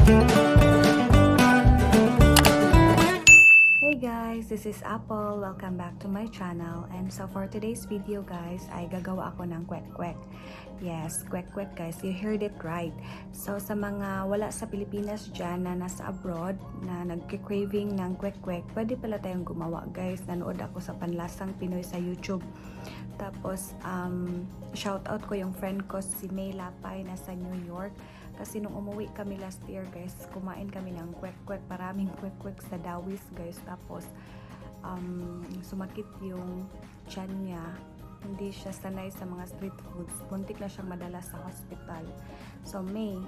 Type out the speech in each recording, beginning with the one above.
Hey guys, this is Apple. Welcome back to my channel. And so for today's video guys, ay gagawa ako ng kwek-kwek. Yes, kwek-kwek guys, you heard it right. So sa mga wala sa Pilipinas dyan na nasa abroad na nagki-craving ng kwek-kwek, pwede pala tayong gumawa guys. Nanood ako sa Panlasang Pinoy sa YouTube. Tapos shout out ko yung friend ko si May Lapay na sa New York. Kasi nung umuwi kami last year guys, kumain kami ng kwek-kwek, maraming kwek-kwek sa Dawis guys. Tapos sumakit yung tiyan niya, hindi siya sanay sa mga street foods, buntik na siyang madala sa hospital. So May,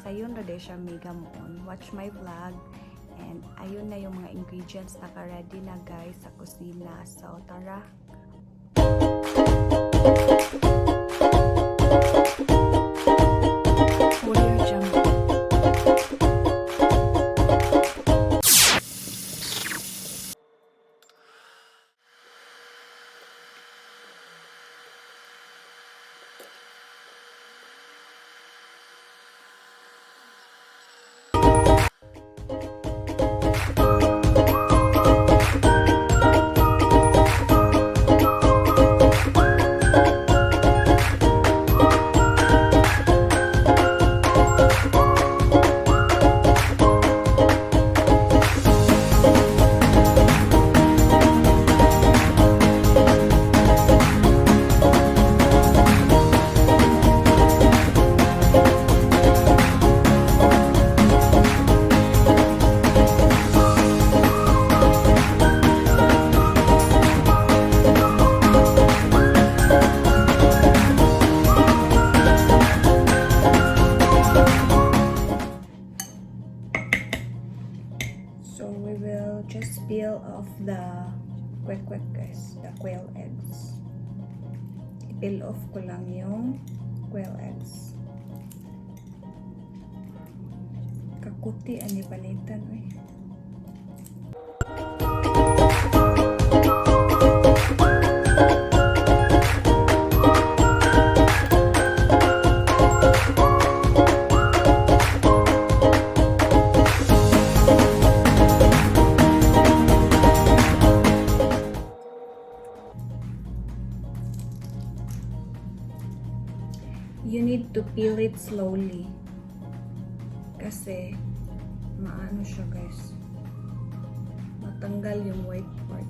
sayon na siya may gamon. Watch my vlog and ayun na yung mga ingredients naka-ready na guys sa kusina. So tara! So we will just peel off the kwek-kwek guys, the quail eggs. I-peel off ko lang yung quail eggs. Kakuti ani panitan eh. You need to peel it slowly kasi maano siya guys, matanggal yung white part.